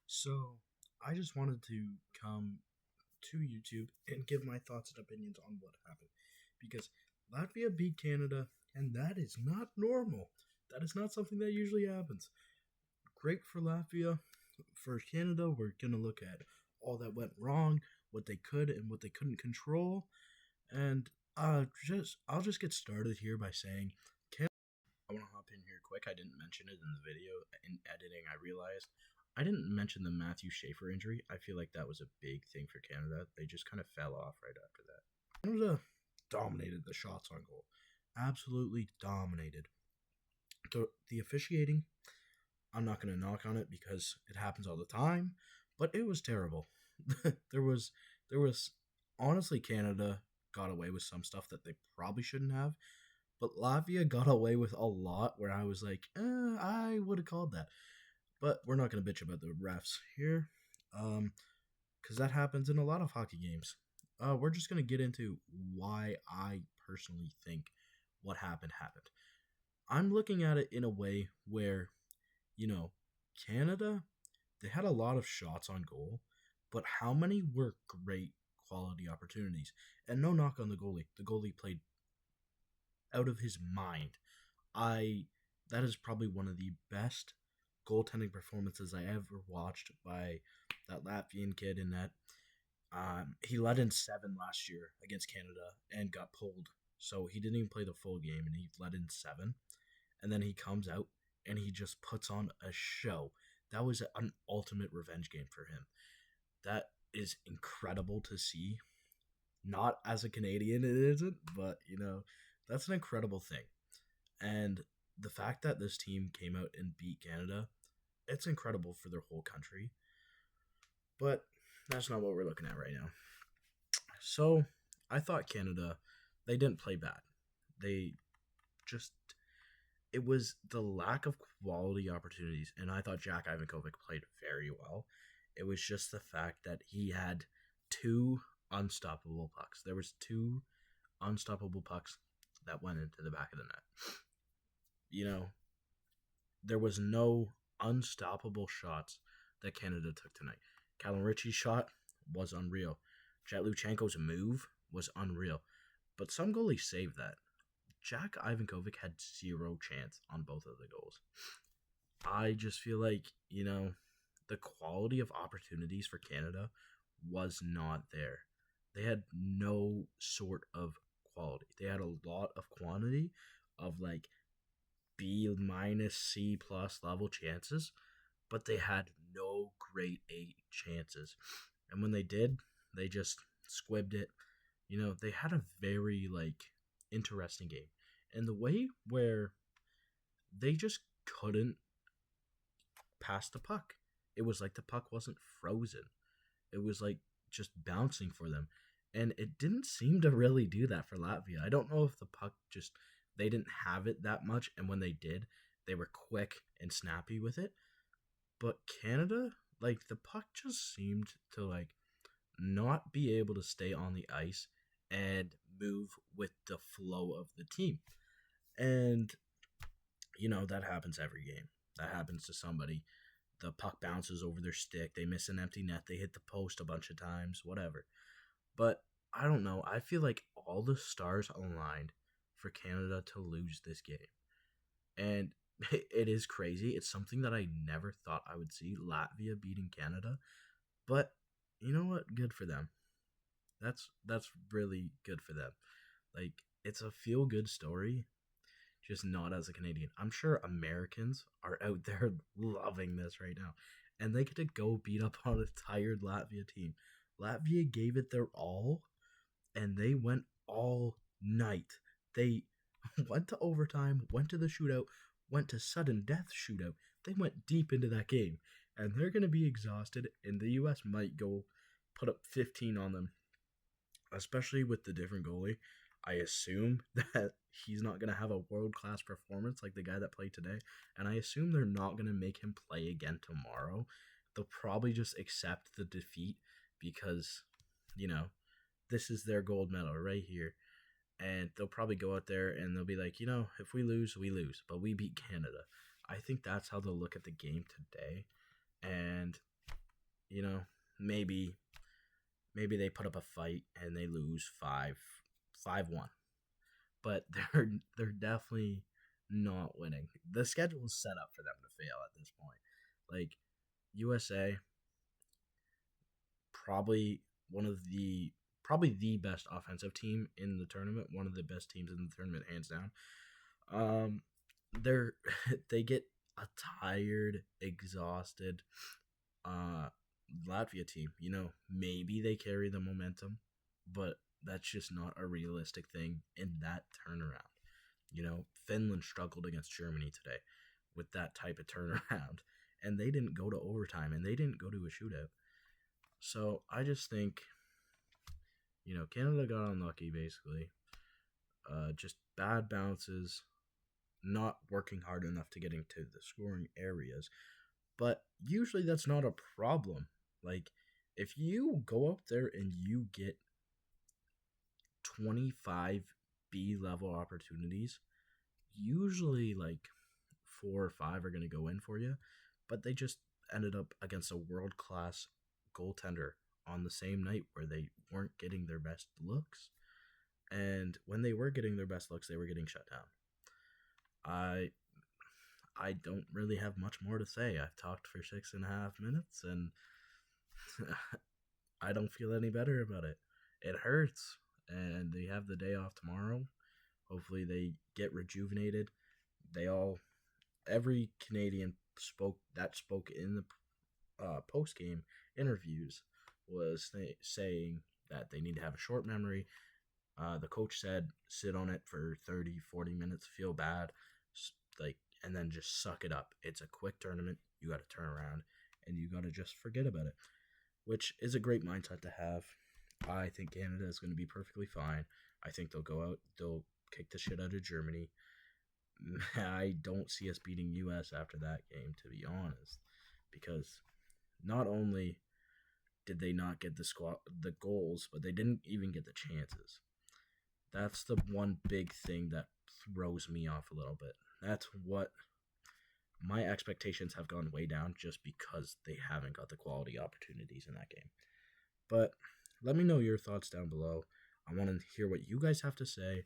So, I just wanted to come to YouTube and give my thoughts and opinions on what happened because Latvia beat Canada, and that is not normal. That is not something that usually happens. Great for Latvia. For Canada, we're going to look at all that went wrong, what they could and what they couldn't control, and I'll just get started here by saying I want to hop in here quick. I didn't mention it in the video. In editing, I realized I didn't mention the Matthew Schaefer injury. I feel like that was a big thing for Canada. They just kind of fell off right after that. Canada dominated the shots on goal. Absolutely dominated. The officiating, I'm not going to knock on it because it happens all the time, but it was terrible. there was there was honestly Canada got away with some stuff that they probably shouldn't have. But Latvia got away with a lot where I was like, I would have called that. But we're not going to bitch about the refs here, because that happens in a lot of hockey games. We're just going to get into why I personally think what happened. I'm looking at it in a way where, you know, Canada, they had a lot of shots on goal, but how many were great quality opportunities? And no knock on the goalie. The goalie played out of his mind. I That is probably one of the best goaltending performances I ever watched by that Latvian kid in that. He led in 7 last year against Canada and got pulled. So he didn't even play the full game and he led in 7. And then he comes out and he just puts on a show. That was an ultimate revenge game for him. That is incredible to see. Not as a Canadian, it isn't, but that's an incredible thing. And the fact that this team came out and beat Canada, it's incredible for their whole country. But that's not what we're looking at right now. So I thought Canada, they didn't play bad. They just, it was the lack of quality opportunities. And I thought Jack Ivankovic played very well. It was just the fact that he had 2 unstoppable pucks. There was 2 unstoppable pucks that went into the back of the net. There was no unstoppable shots that Canada took tonight. Callum Ritchie's shot was unreal. Jet Luchenko's move was unreal. But some goalies saved that. Jack Ivankovic had 0 chance on both of the goals. I just feel like, the quality of opportunities for Canada was not there. They had no sort of quality. They had a lot of quantity of like B minus C plus level chances, but they had no grade A chances. And when they did, they just squibbed it. They had a very interesting game. And the way where they just couldn't pass the puck. It was like the puck wasn't frozen. It was like just bouncing for them. And it didn't seem to really do that for Latvia. I don't know if the puck just, they didn't have it that much. And when they did, they were quick and snappy with it. But Canada, the puck just seemed to not be able to stay on the ice and move with the flow of the team. And, that happens every game. That happens to somebody. The puck bounces over their stick. They miss an empty net. They hit the post a bunch of times, whatever. But I don't know. I feel like all the stars aligned for Canada to lose this game. And it is crazy. It's something that I never thought I would see, Latvia beating Canada. But you know what? Good for them. That's really good for them. It's a feel-good story, just not as a Canadian. I'm sure Americans are out there loving this right now. And they get to go beat up on a tired Latvia team. Latvia gave it their all, and they went all night. They went to overtime, went to the shootout, went to sudden death shootout. They went deep into that game, and they're going to be exhausted, and the U.S. might go put up 15 on them, especially with the different goalie. I assume that he's not going to have a world-class performance like the guy that played today, and I assume they're not going to make him play again tomorrow. They'll probably just accept the defeat because, this is their gold medal right here. And they'll probably go out there and they'll be like, if we lose, we lose, but we beat Canada. I think that's how they'll look at the game today. And maybe they put up a fight and they lose 5-1, but they're definitely not winning. The schedule is set up for them to fail at this point. Like USA, probably one of the probably the best offensive team in the tournament, one of the best teams in the tournament, hands down. Um, they're they get a tired, exhausted uh Latvia team. Maybe they carry the momentum, but that's just not a realistic thing in that turnaround. Finland struggled against Germany today with that type of turnaround, and they didn't go to overtime and they didn't go to a shootout. So I just think, Canada got unlucky basically. Just bad bounces, not working hard enough to get into the scoring areas. But usually that's not a problem. Like, if you go up there and you get 25 B level opportunities, usually like 4 or 5 are going to go in for you. But they just ended up against a world class goaltender on the same night where they weren't getting their best looks. And when they were getting their best looks, they were getting shut down. I don't really have much more to say. I've talked for 6.5 minutes, and I don't feel any better about it. It hurts, and they have the day off tomorrow. Hopefully, they get rejuvenated. Every Canadian spoke in the post game interviews was saying that they need to have a short memory. The coach said sit on it for 30, 40 minutes, feel bad, and then just suck it up. It's a quick tournament. You got to turn around and you got to just forget about it, which is a great mindset to have. I think Canada is going to be perfectly fine. I think they'll go out, they'll kick the shit out of Germany. I don't see us beating US after that game, to be honest, because not only did they not get the goals, but they didn't even get the chances. That's the one big thing that throws me off a little bit. That's what my expectations have gone way down just because they haven't got the quality opportunities in that game. But let me know your thoughts down below. I want to hear what you guys have to say.